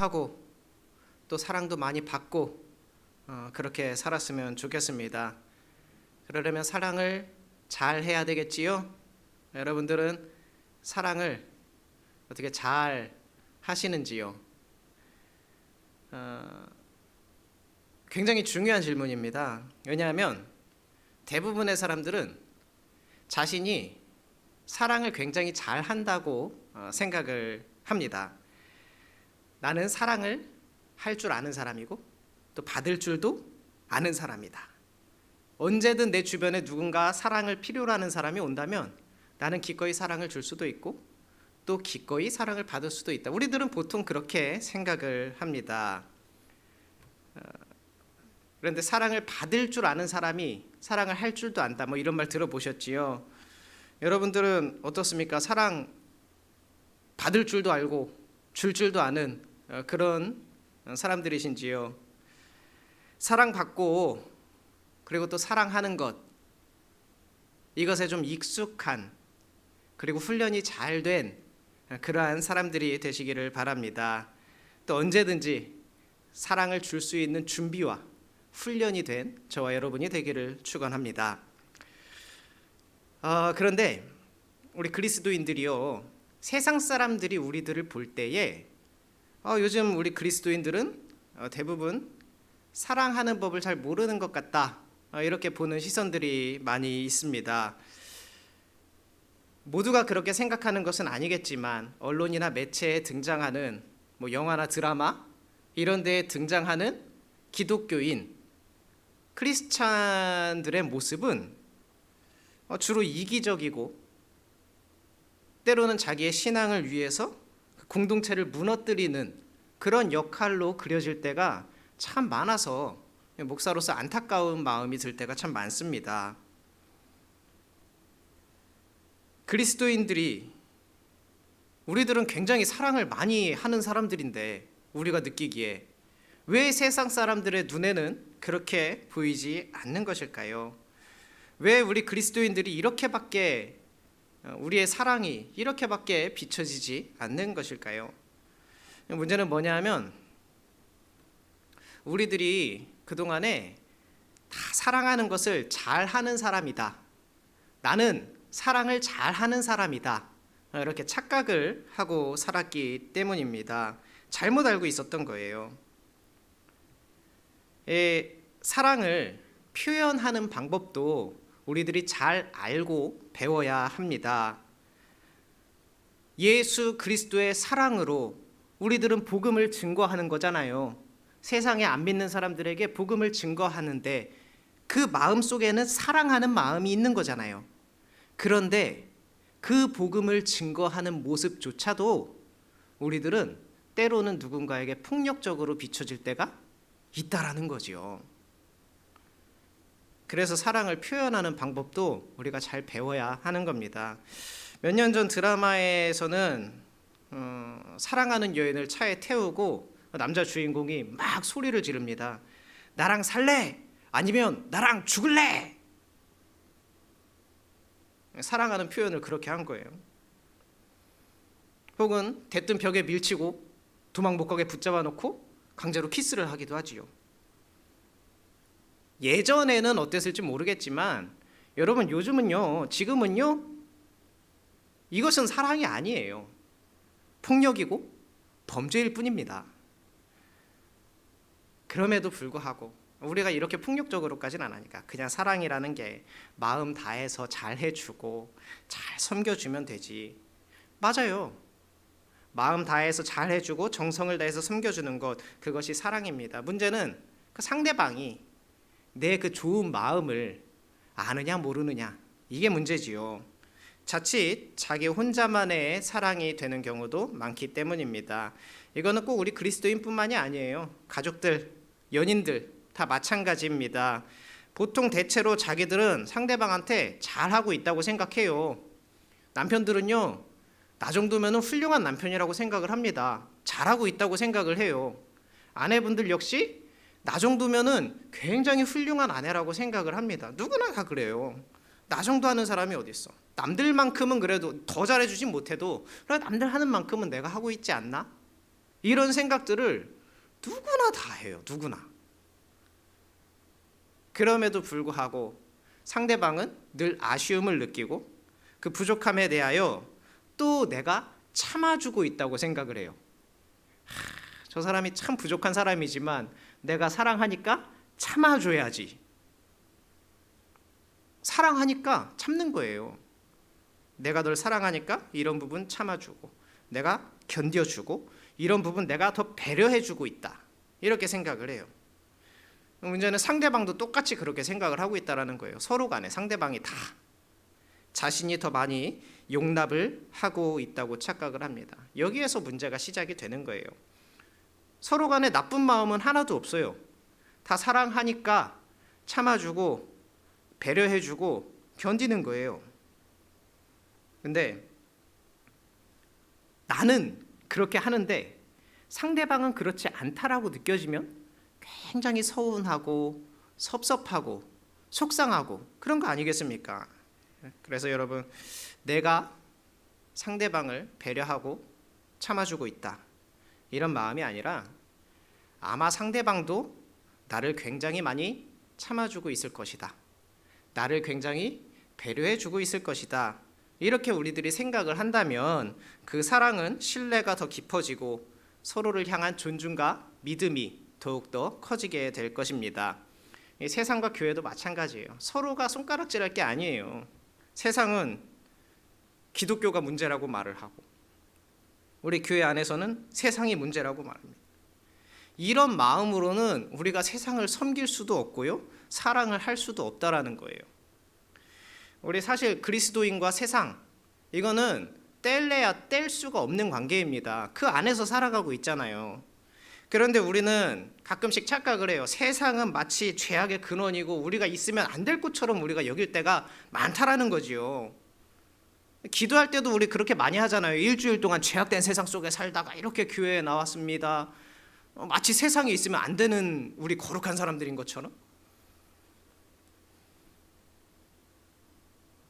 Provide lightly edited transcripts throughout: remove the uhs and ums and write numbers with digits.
사랑하고 또 사랑도 많이 받고 그렇게 살았으면 좋겠습니다. 그러려면 사랑을 잘 해야 되겠지요? 여러분들은 사랑을 어떻게 잘 하시는지요? 굉장히 중요한 질문입니다. 왜냐하면 대부분의 사람들은 자신이 사랑을 굉장히 잘 한다고 생각을 합니다. 나는 사랑을 할 줄 아는 사람이고 또 받을 줄도 아는 사람이다. 언제든 내 주변에 누군가 사랑을 필요로 하는 사람이 온다면 나는 기꺼이 사랑을 줄 수도 있고 또 기꺼이 사랑을 받을 수도 있다. 우리들은 보통 그렇게 생각을 합니다. 그런데 사랑을 받을 줄 아는 사람이 사랑을 할 줄도 안다. 뭐 이런 말 들어보셨지요? 여러분들은 어떻습니까? 사랑 받을 줄도 알고 줄 줄도 아는 그런 사람들이신지요? 사랑받고 그리고 또 사랑하는 것, 이것에 좀 익숙한 그리고 훈련이 잘 된 그러한 사람들이 되시기를 바랍니다. 또 언제든지 사랑을 줄 수 있는 준비와 훈련이 된 저와 여러분이 되기를 축원합니다. 그런데 우리 그리스도인들이요, 세상 사람들이 우리들을 볼 때에 요즘 우리 그리스도인들은 대부분 사랑하는 법을 잘 모르는 것 같다, 이렇게 보는 시선들이 많이 있습니다. 모두가 그렇게 생각하는 것은 아니겠지만 언론이나 매체에 등장하는 영화나 드라마 이런 데에 등장하는 기독교인 크리스찬들의 모습은 주로 이기적이고 때로는 자기의 신앙을 위해서 공동체를 무너뜨리는 그런 역할로 그려질 때가 참 많아서 목사로서 안타까운 마음이 들 때가 참 많습니다. 그리스도인들이, 우리들은 굉장히 사랑을 많이 하는 사람들인데 우리가 느끼기에 왜 세상 사람들의 눈에는 그렇게 보이지 않는 것일까요? 왜 우리 그리스도인들이 이렇게밖에, 우리의 사랑이 이렇게밖에 비춰지지 않는 것일까요? 문제는 뭐냐 하면 우리들이 그동안에 다 사랑하는 것을 잘하는 사람이다, 나는 사랑을 잘하는 사람이다, 이렇게 착각을 하고 살았기 때문입니다. 잘못 알고 있었던 거예요. 사랑을 표현하는 방법도 우리들이 잘 알고 배워야 합니다. 예수 그리스도의 사랑으로 우리들은 복음을 증거하는 거잖아요. 세상에 안 믿는 사람들에게 복음을 증거하는데 그 마음 속에는 사랑하는 마음이 있는 거잖아요. 그런데 그 복음을 증거하는 모습조차도 우리들은 때로는 누군가에게 폭력적으로 비춰질 때가 있다라는 거지요. 그래서 사랑을 표현하는 방법도 우리가 잘 배워야 하는 겁니다. 몇 년 전 드라마에서는 사랑하는 여인을 차에 태우고 남자 주인공이 막 소리를 지릅니다. 나랑 살래? 아니면 나랑 죽을래? 사랑하는 표현을 그렇게 한 거예요. 혹은 대뜸 벽에 밀치고 도망 못 가게 붙잡아 놓고 강제로 키스를 하기도 하지요. 예전에는 어땠을지 모르겠지만 여러분, 요즘은요, 지금은요, 이것은 사랑이 아니에요. 폭력이고 범죄일 뿐입니다. 그럼에도 불구하고 우리가 이렇게 폭력적으로까지는 안 하니까 그냥 사랑이라는 게 마음 다해서 잘 해주고 잘 섬겨주면 되지. 맞아요. 마음 다해서 잘 해주고 정성을 다해서 섬겨주는 것, 그것이 사랑입니다. 문제는 그 상대방이 내 그 좋은 마음을 아느냐 모르느냐, 이게 문제지요. 자칫 자기 혼자만의 사랑이 되는 경우도 많기 때문입니다. 이거는 꼭 우리 그리스도인뿐만이 아니에요. 가족들, 연인들 다 마찬가지입니다. 보통 대체로 자기들은 상대방한테 잘하고 있다고 생각해요. 남편들은요, 나 정도면 훌륭한 남편이라고 생각을 합니다. 잘하고 있다고 생각을 해요. 아내분들 역시 나 정도면은 굉장히 훌륭한 아내라고 생각을 합니다. 누구나 다 그래요. 나 정도 하는 사람이 어디 있어? 남들만큼은 그래도 더 잘해주진 못해도 그래, 남들 하는 만큼은 내가 하고 있지 않나? 이런 생각들을 누구나 다 해요. 누구나. 그럼에도 불구하고 상대방은 늘 아쉬움을 느끼고 그 부족함에 대하여 또 내가 참아주고 있다고 생각을 해요. 저 사람이 참 부족한 사람이지만 내가 사랑하니까 참아줘야지. 사랑하니까 참는 거예요. 내가 널 사랑하니까 이런 부분 참아주고, 내가 견뎌주고, 이런 부분 내가 더 배려해주고 있다. 이렇게 생각을 해요. 문제는 상대방도 똑같이 그렇게 생각을 하고 있다는 거예요. 서로 간에 상대방이 다 자신이 더 많이 용납을 하고 있다고 착각을 합니다. 여기에서 문제가 시작이 되는 거예요. 서로 간에 나쁜 마음은 하나도 없어요. 다 사랑하니까 참아주고 배려해주고 견디는 거예요. 근데 나는 그렇게 하는데 상대방은 그렇지 않다라고 느껴지면 굉장히 서운하고 섭섭하고 속상하고 그런 거 아니겠습니까? 그래서 여러분, 내가 상대방을 배려하고 참아주고 있다, 이런 마음이 아니라 아마 상대방도 나를 굉장히 많이 참아주고 있을 것이다, 나를 굉장히 배려해주고 있을 것이다, 이렇게 우리들이 생각을 한다면 그 사랑은 신뢰가 더 깊어지고 서로를 향한 존중과 믿음이 더욱더 커지게 될 것입니다. 이 세상과 교회도 마찬가지예요. 서로가 손가락질할 게 아니에요. 세상은 기독교가 문제라고 말을 하고 우리 교회 안에서는 세상이 문제라고 말합니다. 이런 마음으로는 우리가 세상을 섬길 수도 없고요, 사랑을 할 수도 없다라는 거예요. 우리 사실 그리스도인과 세상, 이거는 뗄래야 뗄 수가 없는 관계입니다. 그 안에서 살아가고 있잖아요. 그런데 우리는 가끔씩 착각을 해요. 세상은 마치 죄악의 근원이고 우리가 있으면 안 될 것처럼 우리가 여길 때가 많다라는 거지요. 기도할 때도 우리 그렇게 많이 하잖아요. 일주일 동안 죄악된 세상 속에 살다가 이렇게 교회에 나왔습니다. 마치 세상에 있으면 안 되는 우리 거룩한 사람들인 것처럼.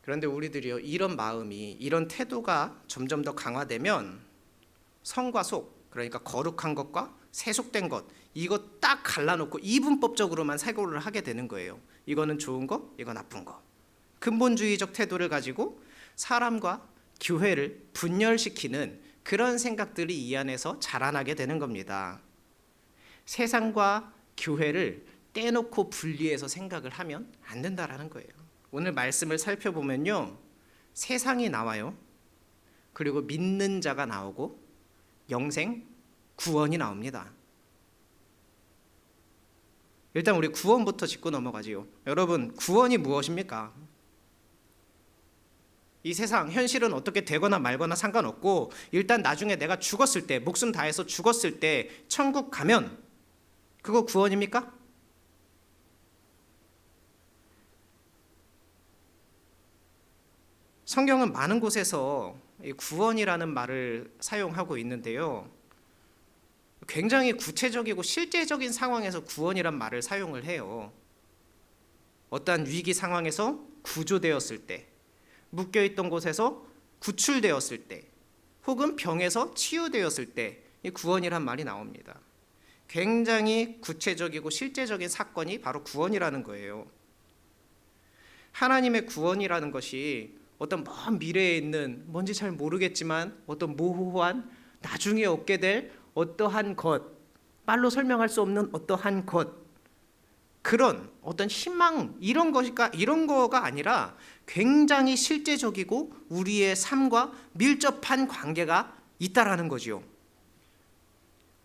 그런데 우리들이요, 이런 마음이, 이런 태도가 점점 더 강화되면 성과 속, 그러니까 거룩한 것과 세속된 것, 이거 딱 갈라놓고 이분법적으로만 사고를 하게 되는 거예요. 이거는 좋은 거, 이거 나쁜 거. 근본주의적 태도를 가지고 사람과 교회를 분열시키는 그런 생각들이 이 안에서 자라나게 되는 겁니다. 세상과 교회를 떼놓고 분리해서 생각을 하면 안 된다라는 거예요. 오늘 말씀을 살펴보면요, 세상이 나와요. 그리고 믿는 자가 나오고 영생, 구원이 나옵니다. 일단 우리 구원부터 짚고 넘어가지요. 여러분, 구원이 무엇입니까? 이 세상 현실은 어떻게 되거나 말거나 상관없고 일단 나중에 내가 죽었을 때, 목숨 다해서 죽었을 때 천국 가면 그거 구원입니까? 성경은 많은 곳에서 구원이라는 말을 사용하고 있는데요, 굉장히 구체적이고 실제적인 상황에서 구원이란 말을 사용을 해요. 어떠한 위기 상황에서 구조되었을 때, 묶여있던 곳에서 구출되었을 때, 혹은 병에서 치유되었을 때 이 구원이란 말이 나옵니다. 굉장히 구체적이고 실제적인 사건이 바로 구원이라는 거예요. 하나님의 구원이라는 것이 어떤 먼 미래에 있는, 뭔지 잘 모르겠지만 어떤 모호한 나중에 얻게 될 어떠한 것, 말로 설명할 수 없는 어떠한 것, 그런 어떤 희망, 이런 거가 아니라 굉장히 실제적이고 우리의 삶과 밀접한 관계가 있다라는 거지요.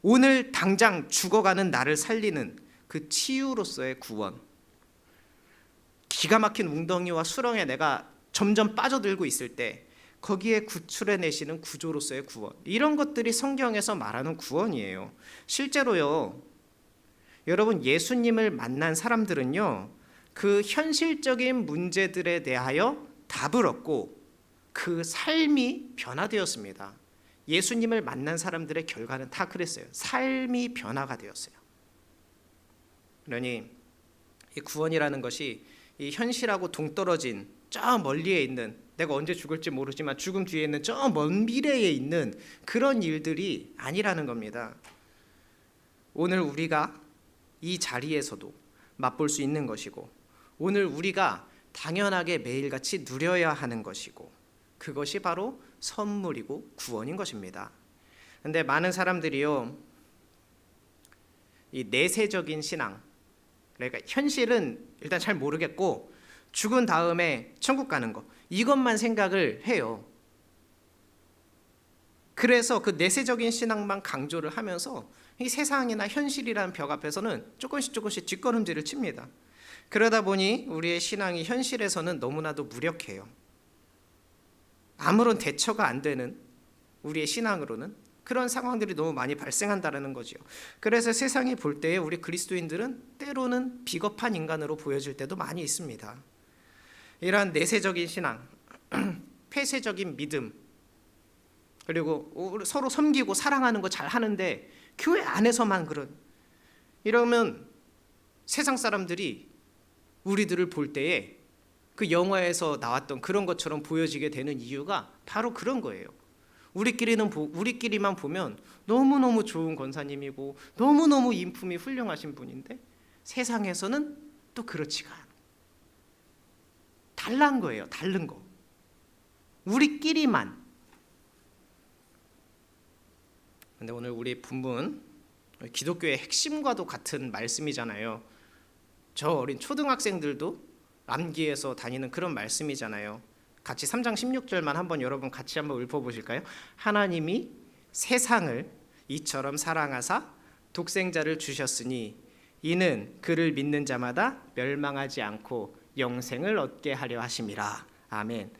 오늘 당장 죽어가는 나를 살리는 그 치유로서의 구원, 기가 막힌 웅덩이와 수렁에 내가 점점 빠져들고 있을 때 거기에 구출해내시는 구조로서의 구원, 이런 것들이 성경에서 말하는 구원이에요. 실제로요, 여러분, 예수님을 만난 사람들은요, 그 현실적인 문제들에 대하여 답을 얻고 그 삶이 변화되었습니다. 예수님을 만난 사람들의 결과는 다 그랬어요. 삶이 변화가 되었어요. 그러니 이 구원이라는 것이 이 현실하고 동떨어진 저 멀리에 있는 내가 언제 죽을지 모르지만 죽음 뒤에 있는 저 먼 미래에 있는 그런 일들이 아니라는 겁니다. 오늘 우리가 이 자리에서도 맛볼 수 있는 것이고, 오늘 우리가 당연하게 매일같이 누려야 하는 것이고, 그것이 바로 선물이고 구원인 것입니다. 근데 많은 사람들이요, 이 내세적인 신앙, 그러니까 현실은 일단 잘 모르겠고 죽은 다음에 천국 가는 거, 이것만 생각을 해요. 그래서 그 내세적인 신앙만 강조를 하면서 이 세상이나 현실이라는 벽 앞에서는 조금씩 뒷걸음질을 칩니다. 그러다 보니 우리의 신앙이 현실에서는 너무나도 무력해요. 아무런 대처가 안 되는 우리의 신앙으로는 그런 상황들이 너무 많이 발생한다는 거죠. 그래서 세상이 볼 때에 우리 그리스도인들은 때로는 비겁한 인간으로 보여질 때도 많이 있습니다. 이러한 내세적인 신앙, 폐쇄적인 믿음, 그리고 서로 섬기고 사랑하는 거 잘 하는데 교회 안에서만 이러면 세상 사람들이 우리들을 볼 때에 그 영화에서 나왔던 그런 것처럼 보여지게 되는 이유가 바로 그런 거예요. 우리끼리만 보면 너무너무 좋은 권사님이고 너무너무 인품이 훌륭하신 분인데 세상에서는 또 그렇지가 않아요. 달란 거예요. 다른 거. 우리끼리만. 근데 오늘 우리 본문 기독교의 핵심과도 같은 말씀이잖아요. 저 어린 초등학생들도 암기해서 다니는 그런 말씀이잖아요. 같이 3장 16절만 한번 여러분 같이 한번 읊어보실까요? 하나님이 세상을 이처럼 사랑하사 독생자를 주셨으니 이는 그를 믿는 자마다 멸망하지 않고 영생을 얻게 하려 하심이라. 아멘.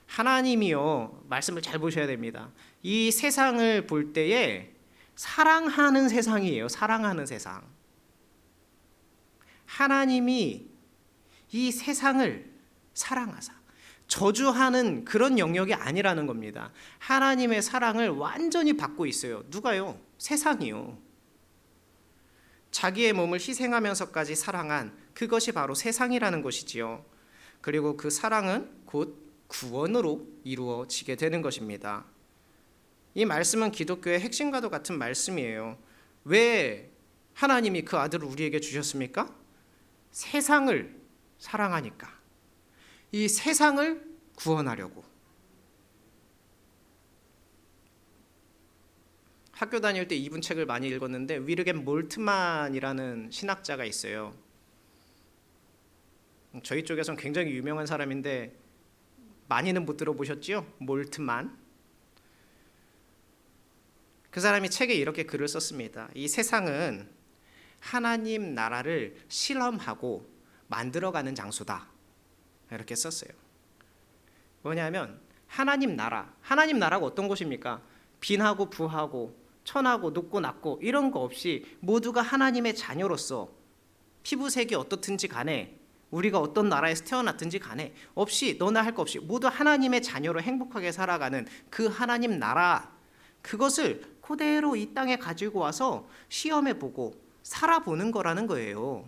하나님이요, 말씀을 잘 보셔야 됩니다. 이 세상을 볼 때에 사랑하는 세상이에요. 사랑하는 세상. 하나님이 이 세상을 사랑하사 저주하는 그런 영역이 아니라는 겁니다. 하나님의 사랑을 완전히 받고 있어요. 누가요? 세상이요. 자기의 몸을 희생하면서까지 사랑한 그것이 바로 세상이라는 것이지요. 그리고 그 사랑은 곧 구원으로 이루어지게 되는 것입니다. 이 말씀은 기독교의 핵심과도 같은 말씀이에요. 왜 하나님이 그 아들을 우리에게 주셨습니까? 세상을 사랑하니까. 이 세상을 구원하려고. 학교 다닐 때 이분 책을 많이 읽었는데 위르겐 몰트만이라는 신학자가 있어요. 저희 쪽에선 굉장히 유명한 사람인데 많이는 못 들어보셨지요? 몰트만. 그 사람이 책에 이렇게 글을 썼습니다. 이 세상은 하나님 나라를 실험하고 만들어가는 장소다. 이렇게 썼어요. 뭐냐면 하나님 나라가 어떤 곳입니까? 빈하고 부하고 천하고 높고 낮고 이런 거 없이 모두가 하나님의 자녀로서 피부색이 어떻든지 간에 우리가 어떤 나라에서 태어났든지 간에 없이 너나 할 거 없이 모두 하나님의 자녀로 행복하게 살아가는 그 하나님 나라, 그것을 그대로 이 땅에 가지고 와서 시험해보고 살아보는 거라는 거예요.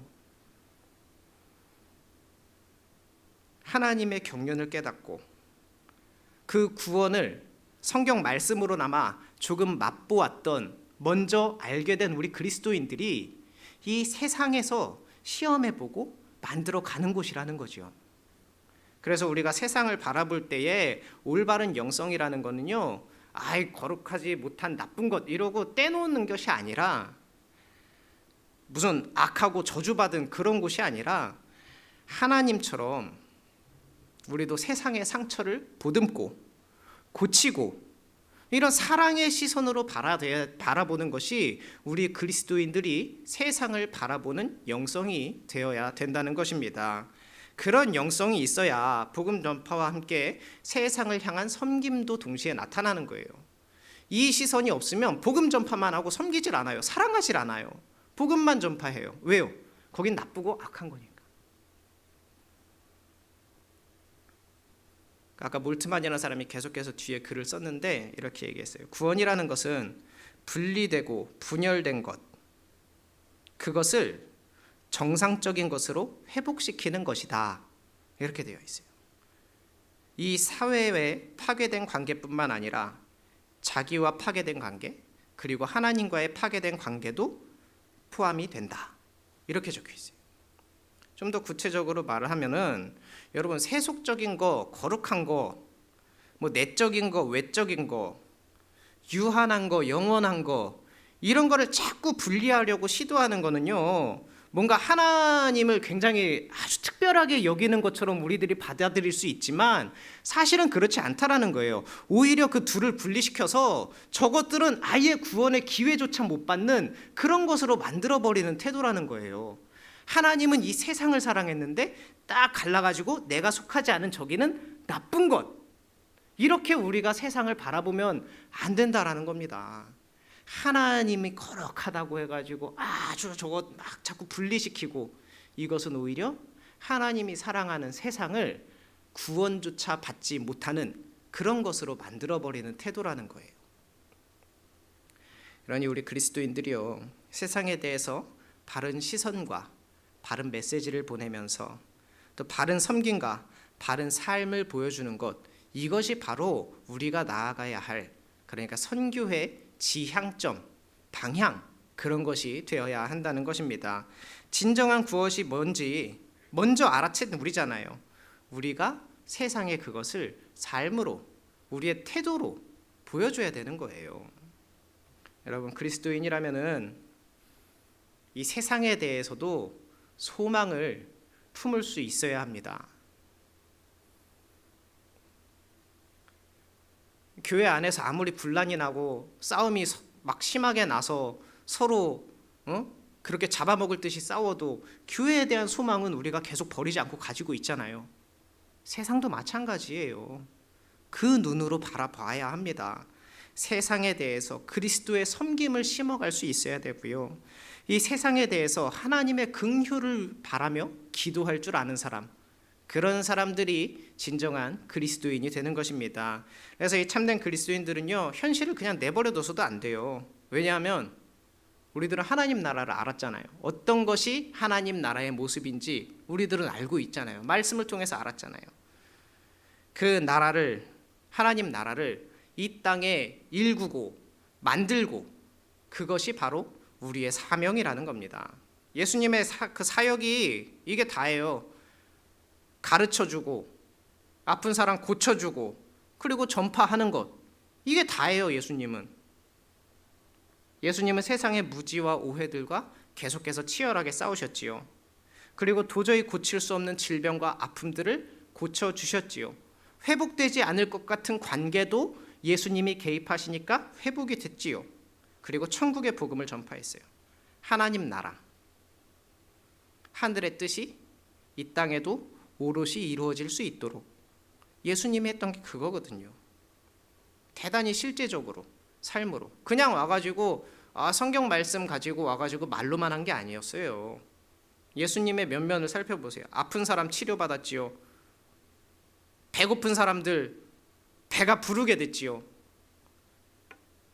하나님의 경륜을 깨닫고 그 구원을 성경 말씀으로나마 조금 맛보았던, 먼저 알게 된 우리 그리스도인들이 이 세상에서 시험해보고 만들어가는 곳이라는 거죠. 그래서 우리가 세상을 바라볼 때에 올바른 영성이라는 거는요, 거룩하지 못한 나쁜 것 이러고 떼놓는 것이 아니라, 무슨 악하고 저주받은 그런 곳이 아니라 하나님처럼 우리도 세상의 상처를 보듬고 고치고 이런 사랑의 시선으로 바라보는 것이 우리 그리스도인들이 세상을 바라보는 영성이 되어야 된다는 것입니다. 그런 영성이 있어야 복음 전파와 함께 세상을 향한 섬김도 동시에 나타나는 거예요. 이 시선이 없으면 복음 전파만 하고 섬기질 않아요. 사랑하질 않아요. 복음만 전파해요. 왜요? 거긴 나쁘고 악한 거니까. 아까 몰트만이라는 사람이 계속해서 뒤에 글을 썼는데 이렇게 얘기했어요. 구원이라는 것은 분리되고 분열된 것, 그것을 정상적인 것으로 회복시키는 것이다. 이렇게 되어 있어요. 이 사회에 파괴된 관계뿐만 아니라 자기와 파괴된 관계, 그리고 하나님과의 파괴된 관계도 포함이 된다. 이렇게 적혀 있어요. 좀 더 구체적으로 말을 하면은 여러분, 세속적인 거, 거룩한 거, 뭐 내적인 거, 외적인 거, 유한한 거, 영원한 거, 이런 거를 자꾸 분리하려고 시도하는 거는요, 뭔가 하나님을 굉장히 아주 특별하게 여기는 것처럼 우리들이 받아들일 수 있지만 사실은 그렇지 않다라는 거예요. 오히려 그 둘을 분리시켜서 저것들은 아예 구원의 기회조차 못 받는 그런 것으로 만들어버리는 태도라는 거예요. 하나님은 이 세상을 사랑했는데 딱 갈라가지고 내가 속하지 않은 저기는 나쁜 것, 이렇게 우리가 세상을 바라보면 안 된다라는 겁니다. 하나님이 거룩하다고 해가지고 아주 저거 막 자꾸 분리시키고, 이것은 오히려 하나님이 사랑하는 세상을 구원조차 받지 못하는 그런 것으로 만들어버리는 태도라는 거예요. 그러니 우리 그리스도인들이요, 세상에 대해서 바른 시선과 바른 메시지를 보내면서 또 바른 섬김과 바른 삶을 보여주는 것, 이것이 바로 우리가 나아가야 할, 그러니까 선교의 지향점, 방향, 그런 것이 되어야 한다는 것입니다. 진정한 구원이 뭔지 먼저 알아챈 우리잖아요. 우리가 세상에 그것을 삶으로, 우리의 태도로 보여줘야 되는 거예요. 여러분, 그리스도인이라면은 이 세상에 대해서도 소망을 품을 수 있어야 합니다. 교회 안에서 아무리 분란이 나고 싸움이 막 심하게 나서 서로 그렇게 잡아먹을 듯이 싸워도 교회에 대한 소망은 우리가 계속 버리지 않고 가지고 있잖아요. 세상도 마찬가지예요. 그 눈으로 바라봐야 합니다. 세상에 대해서 그리스도의 섬김을 심어갈 수 있어야 되고요. 이 세상에 대해서 하나님의 긍휼을 바라며 기도할 줄 아는 사람, 그런 사람들이 진정한 그리스도인이 되는 것입니다. 그래서 이 참된 그리스도인들은요, 현실을 그냥 내버려둬서도 안 돼요. 왜냐하면 우리들은 하나님 나라를 알았잖아요. 어떤 것이 하나님 나라의 모습인지 우리들은 알고 있잖아요. 말씀을 통해서 알았잖아요. 그 나라를, 하나님 나라를 이 땅에 일구고 만들고, 그것이 바로 우리의 사명이라는 겁니다. 예수님의 그 사역이 이게 다예요. 가르쳐주고 아픈 사람 고쳐주고 그리고 전파하는 것, 이게 다예요. 예수님은 세상의 무지와 오해들과 계속해서 치열하게 싸우셨지요. 그리고 도저히 고칠 수 없는 질병과 아픔들을 고쳐주셨지요. 회복되지 않을 것 같은 관계도 예수님이 개입하시니까 회복이 됐지요. 그리고 천국의 복음을 전파했어요. 하나님 나라, 하늘의 뜻이 이 땅에도 오롯이 이루어질 수 있도록 예수님이 했던 게 그거거든요. 대단히 실제적으로, 삶으로. 그냥 와가지고 성경 말씀 가지고 와가지고 말로만 한 게 아니었어요. 예수님의 면면을 살펴보세요. 아픈 사람 치료받았지요. 배고픈 사람들 배가 부르게 됐지요.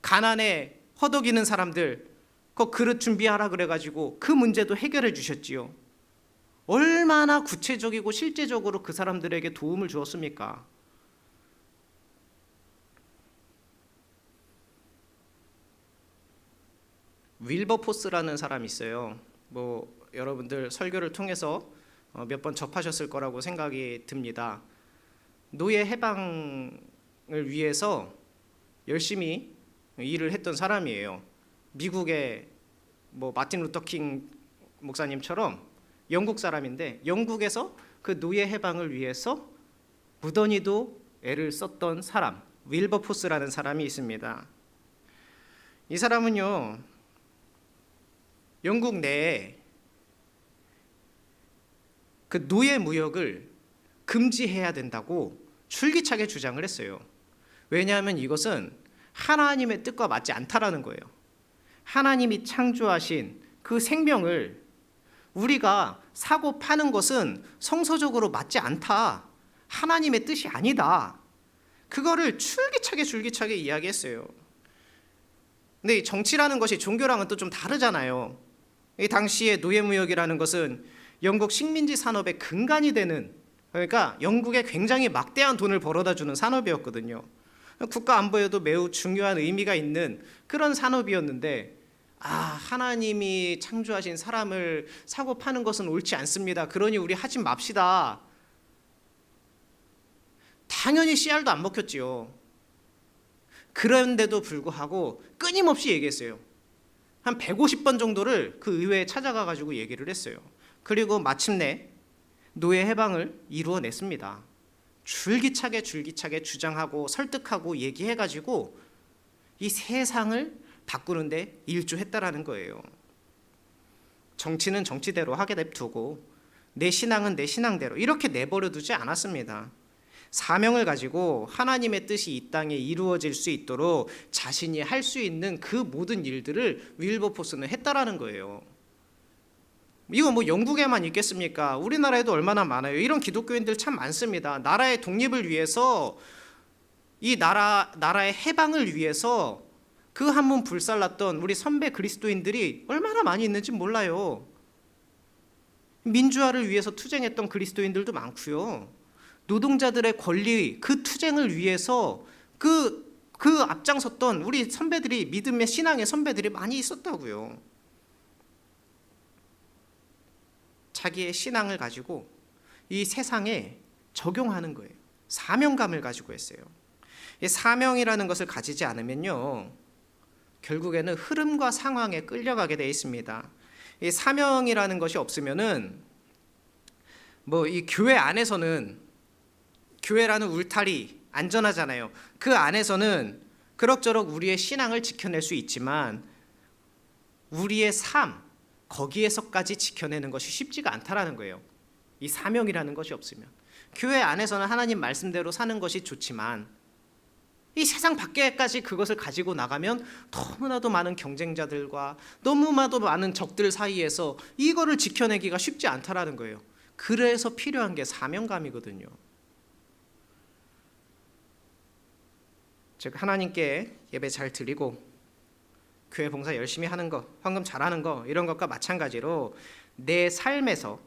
가난에 허덕이는 사람들 그 그릇 준비하라 그래가지고 그 문제도 해결해 주셨지요. 얼마나 구체적이고 실제적으로 그 사람들에게 도움을 주었습니까? 윌버포스라는 사람이 있어요. 뭐 여러분들 설교를 통해서 몇 번 접하셨을 거라고 생각이 듭니다. 노예 해방을 위해서 열심히 일을 했던 사람이에요. 미국의 뭐 마틴 루터 킹 목사님처럼 영국 사람인데, 영국에서 그 노예 해방을 위해서 무던히도 애를 썼던 사람, 윌버포스라는 사람이 있습니다. 이 사람은요, 영국 내에 그 노예 무역을 금지해야 된다고 줄기차게 주장을 했어요. 왜냐하면 이것은 하나님의 뜻과 맞지 않다라는 거예요. 하나님이 창조하신 그 생명을 우리가 사고 파는 것은 성서적으로 맞지 않다. 하나님의 뜻이 아니다. 그거를 줄기차게 이야기했어요. 근데 정치라는 것이 종교랑은 또 좀 다르잖아요. 이 당시에 노예무역이라는 것은 영국 식민지 산업의 근간이 되는 그러니까 영국에 굉장히 막대한 돈을 벌어다 주는 산업이었거든요. 국가 안보에도 매우 중요한 의미가 있는 그런 산업이었는데, 하나님이 창조하신 사람을 사고 파는 것은 옳지 않습니다. 그러니 우리 하지 맙시다. 당연히 씨알도 안 먹혔지요. 그런데도 불구하고 끊임없이 얘기했어요. 한 150번 정도를 그 의회에 찾아가 가지고 얘기를 했어요. 그리고 마침내 노예 해방을 이루어냈습니다. 줄기차게 주장하고 설득하고 얘기해가지고 이 세상을 바꾸는데 일조했다라는 거예요. 정치는 정치대로 하게 냅두고 내 신앙은 내 신앙대로 이렇게 내버려 두지 않았습니다. 사명을 가지고 하나님의 뜻이 이 땅에 이루어질 수 있도록 자신이 할 수 있는 그 모든 일들을 윌버포스는 했다라는 거예요. 이거 뭐 영국에만 있겠습니까? 우리나라에도 얼마나 많아요. 이런 기독교인들 참 많습니다. 나라의 독립을 위해서, 이 나라의 해방을 위해서 그 한문 불살랐던 우리 선배 그리스도인들이 얼마나 많이 있는지 몰라요. 민주화를 위해서 투쟁했던 그리스도인들도 많고요. 노동자들의 권리, 그 투쟁을 위해서 그 앞장섰던 우리 선배들이, 믿음의 신앙의 선배들이 많이 있었다고요. 자기의 신앙을 가지고 이 세상에 적용하는 거예요. 사명감을 가지고 했어요. 이 사명이라는 것을 가지지 않으면요, 결국에는 흐름과 상황에 끌려가게 돼 있습니다. 이 사명이라는 것이 없으면은 뭐 이 교회 안에서는, 교회라는 울타리 안전하잖아요. 그 안에서는 그럭저럭 우리의 신앙을 지켜낼 수 있지만 우리의 삶, 거기에서까지 지켜내는 것이 쉽지가 않다라는 거예요. 이 사명이라는 것이 없으면. 교회 안에서는 하나님 말씀대로 사는 것이 좋지만 이 세상 밖에까지 그것을 가지고 나가면 너무나도 많은 경쟁자들과 너무나도 많은 적들 사이에서 이거를 지켜내기가 쉽지 않다라는 거예요. 그래서 필요한 게 사명감이거든요. 즉 하나님께 예배 잘 드리고 교회 봉사 열심히 하는 거, 헌금 잘하는 거, 이런 것과 마찬가지로 내 삶에서,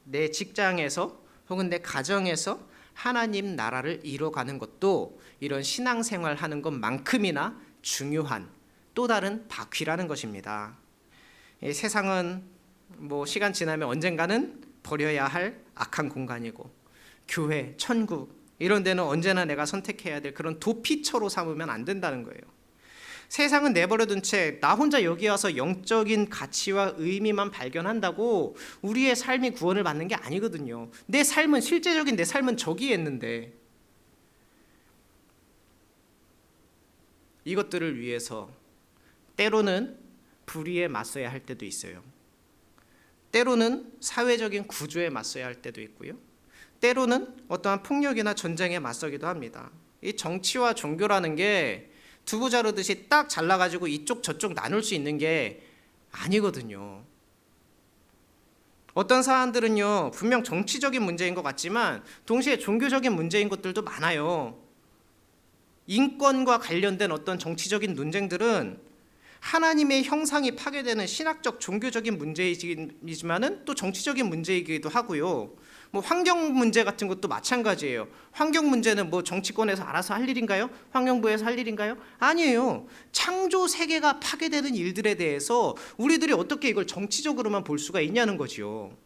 내 직장에서 혹은 내 가정에서 하나님 나라를 이뤄가는 것도 이런 신앙생활 하는 것만큼이나 중요한 또 다른 바퀴라는 것입니다. 이 세상은 뭐 시간 지나면 언젠가는 버려야 할 악한 공간이고, 교회, 천국 이런 데는 언제나 내가 선택해야 될 그런 도피처로 삼으면 안 된다는 거예요. 세상은 내버려둔 채 나 혼자 여기 와서 영적인 가치와 의미만 발견한다고 우리의 삶이 구원을 받는 게 아니거든요. 내 삶은, 실제적인 내 삶은 저기에 있는데, 이것들을 위해서 때로는 불의에 맞서야 할 때도 있어요. 때로는 사회적인 구조에 맞서야 할 때도 있고요. 때로는 어떠한 폭력이나 전쟁에 맞서기도 합니다. 이 정치와 종교라는 게 두부 자르듯이 딱 잘라가지고 이쪽 저쪽 나눌 수 있는 게 아니거든요. 어떤 사안들은요, 분명 정치적인 문제인 것 같지만 동시에 종교적인 문제인 것들도 많아요. 인권과 관련된 어떤 정치적인 논쟁들은 하나님의 형상이 파괴되는 신학적 종교적인 문제이지만은 또 정치적인 문제이기도 하고요. 뭐 환경 문제 같은 것도 마찬가지예요. 환경 문제는 뭐 정치권에서 알아서 할 일인가요? 환경부에서 할 일인가요? 아니에요. 창조 세계가 파괴되는 일들에 대해서 우리들이 어떻게 이걸 정치적으로만 볼 수가 있냐는 거지요.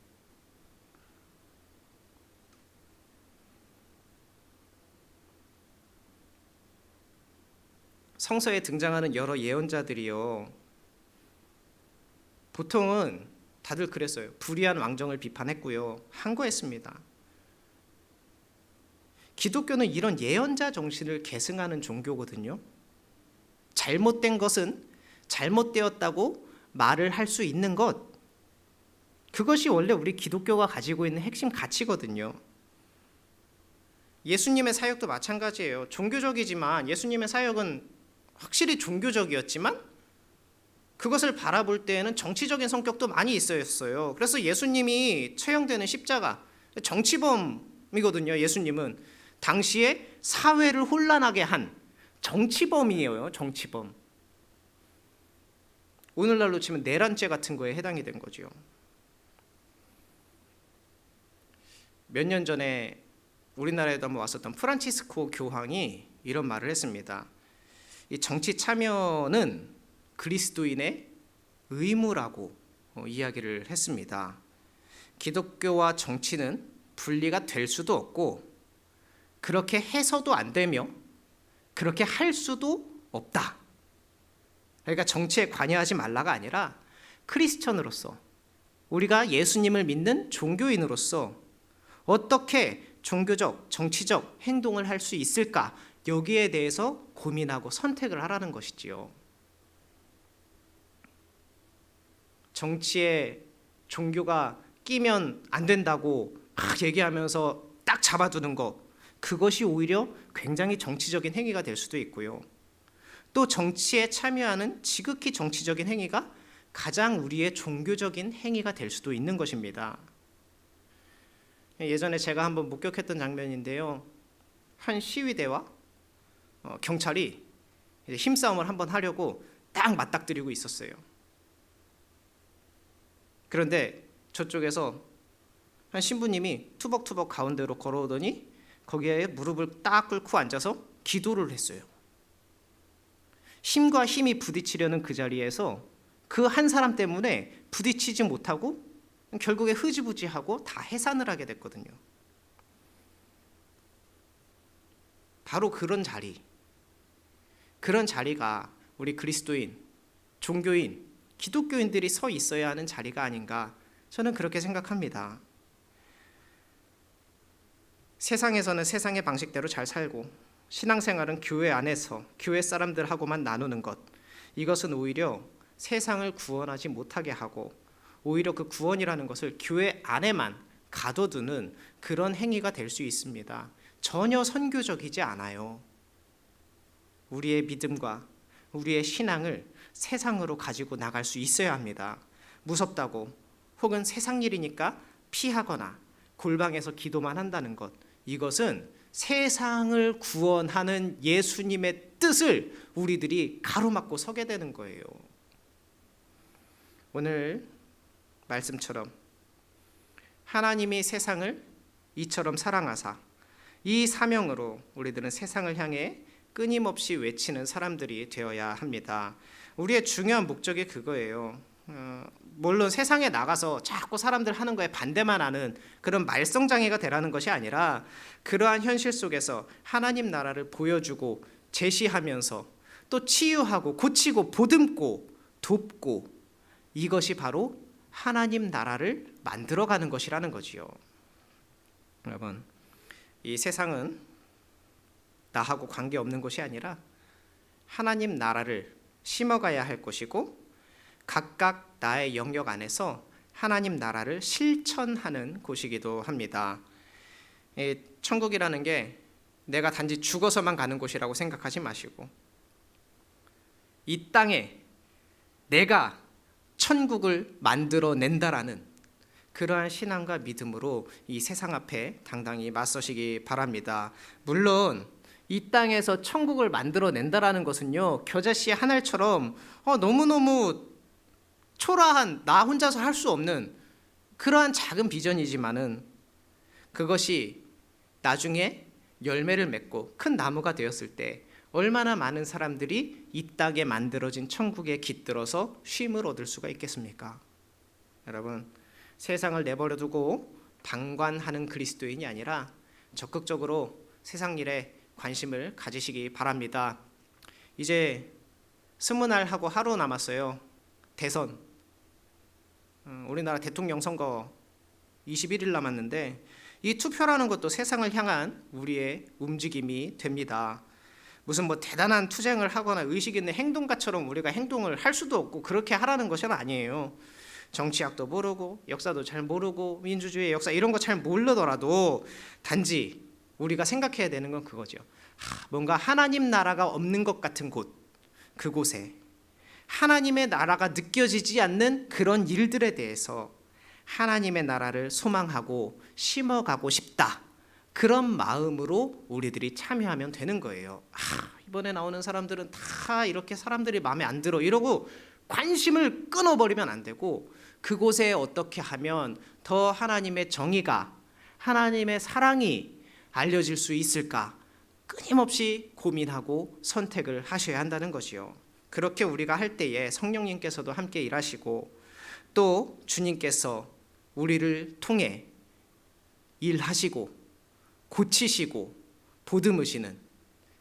성서에 등장하는 여러 예언자들이요, 보통은 다들 그랬어요. 불의한 왕정을 비판했고요, 항거했습니다. 기독교는 이런 예언자 정신을 계승하는 종교거든요. 잘못된 것은 잘못되었다고 말을 할 수 있는 것, 그것이 원래 우리 기독교가 가지고 있는 핵심 가치거든요. 예수님의 사역도 마찬가지예요. 종교적이지만, 예수님의 사역은 확실히 종교적이었지만 그것을 바라볼 때에는 정치적인 성격도 많이 있었어요. 그래서 예수님이 처형되는 십자가, 정치범이거든요. 예수님은 당시에 사회를 혼란하게 한 정치범이에요. 정치범. 오늘날로 치면 내란죄 같은 거에 해당이 된 거죠. 몇 년 전에 우리나라에도 한번 왔었던 프란치스코 교황이 이런 말을 했습니다. 이 정치 참여는 그리스도인의 의무라고 이야기를 했습니다. 기독교와 정치는 분리가 될 수도 없고 그렇게 해서도 안 되며 그렇게 할 수도 없다. 그러니까 정치에 관여하지 말라가 아니라 크리스천으로서, 우리가 예수님을 믿는 종교인으로서 어떻게 종교적, 정치적 행동을 할 수 있을까, 여기에 대해서 고민하고 선택을 하라는 것이지요. 정치에 종교가 끼면 안 된다고 막 얘기하면서 딱 잡아두는 것, 그것이 오히려 굉장히 정치적인 행위가 될 수도 있고요. 또 정치에 참여하는 지극히 정치적인 행위가 가장 우리의 종교적인 행위가 될 수도 있는 것입니다. 예전에 제가 한번 목격했던 장면인데요. 한 시위대와 경찰이 힘싸움을 한번 하려고 딱 맞닥뜨리고 있었어요. 그런데 저쪽에서 한 신부님이 투벅투벅 가운데로 걸어오더니 거기에 무릎을 딱 꿇고 앉아서 기도를 했어요. 힘과 힘이 부딪히려는 그 자리에서 그 한 사람 때문에 부딪히지 못하고 결국에 흐지부지하고 다 해산을 하게 됐거든요. 바로 그런 자리가 우리 그리스도인, 종교인, 기독교인들이 서 있어야 하는 자리가 아닌가, 저는 그렇게 생각합니다. 세상에서는 세상의 방식대로 잘 살고 신앙생활은 교회 안에서 교회 사람들하고만 나누는 것, 이것은 오히려 세상을 구원하지 못하게 하고 오히려 그 구원이라는 것을 교회 안에만 가둬두는 그런 행위가 될 수 있습니다. 전혀 선교적이지 않아요. 우리의 믿음과 우리의 신앙을 세상으로 가지고 나갈 수 있어야 합니다. 무섭다고 혹은 세상 일이니까 피하거나 골방에서 기도만 한다는 것, 이것은 세상을 구원하는 예수님의 뜻을 우리들이 가로막고 서게 되는 거예요. 오늘 말씀처럼 하나님이 세상을 이처럼 사랑하사 이 사명으로 우리들은 세상을 향해 끊임없이 외치는 사람들이 되어야 합니다. 우리의 중요한 목적이 그거예요. 물론 세상에 나가서 자꾸 사람들 하는 거에 반대만 하는 그런 말썽장애가 되라는 것이 아니라 그러한 현실 속에서 하나님 나라를 보여주고 제시하면서 또 치유하고 고치고 보듬고 돕고, 이것이 바로 하나님 나라를 만들어가는 것이라는 거지요. 여러분, 이 세상은 나하고 관계없는 것이 아니라 하나님 나라를 심어가야 할 것이고 각각 나의 영역 안에서 하나님 나라를 실천하는 곳이기도 합니다. 천국이라는 게 내가 단지 죽어서만 가는 곳이라고 생각하지 마시고 이 땅에 내가 천국을 만들어낸다라는 그러한 신앙과 믿음으로 이 세상 앞에 당당히 맞서시기 바랍니다. 물론 이 땅에서 천국을 만들어낸다라는 것은요, 겨자씨 한 알처럼 너무너무 초라한, 나 혼자서 할 수 없는 그러한 작은 비전이지만은 그것이 나중에 열매를 맺고 큰 나무가 되었을 때 얼마나 많은 사람들이 이 땅에 만들어진 천국에 깃들어서 쉼을 얻을 수가 있겠습니까? 여러분, 세상을 내버려두고 방관하는 그리스도인이 아니라 적극적으로 세상 일에 관심을 가지시기 바랍니다. 이제 20날 하고 하루 남았어요. 대선, 우리나라 대통령 선거 21일 남았는데 이 투표라는 것도 세상을 향한 우리의 움직임이 됩니다. 무슨 대단한 투쟁을 하거나 의식 있는 행동가처럼 우리가 행동을 할 수도 없고 그렇게 하라는 것은 아니에요. 정치학도 모르고 역사도 잘 모르고 민주주의 역사 이런 거 잘 모르더라도 단지 우리가 생각해야 되는 건 그거죠. 뭔가 하나님 나라가 없는 것 같은 곳, 그곳에 하나님의 나라가 느껴지지 않는 그런 일들에 대해서 하나님의 나라를 소망하고 심어가고 싶다, 그런 마음으로 우리들이 참여하면 되는 거예요. 이번에 나오는 사람들은 다 이렇게 사람들이 마음에 안 들어 이러고 관심을 끊어버리면 안 되고 그곳에 어떻게 하면 더 하나님의 정의가, 하나님의 사랑이 알려질 수 있을까? 끊임없이 고민하고 선택을 하셔야 한다는 것이요. 그렇게 우리가 할 때에 성령님께서도 함께 일하시고 또 주님께서 우리를 통해 일하시고 고치시고 보듬으시는,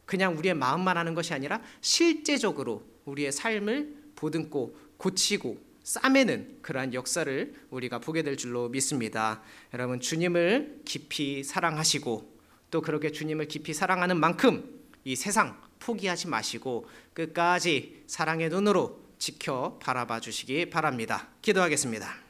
그냥 우리의 마음만 하는 것이 아니라 실제적으로 우리의 삶을 보듬고 고치고 싸매는 그러한 역사를 우리가 보게 될 줄로 믿습니다. 여러분, 주님을 깊이 사랑하시고 또 그렇게 주님을 깊이 사랑하는 만큼 이 세상 포기하지 마시고 끝까지 사랑의 눈으로 지켜 바라봐 주시기 바랍니다. 기도하겠습니다.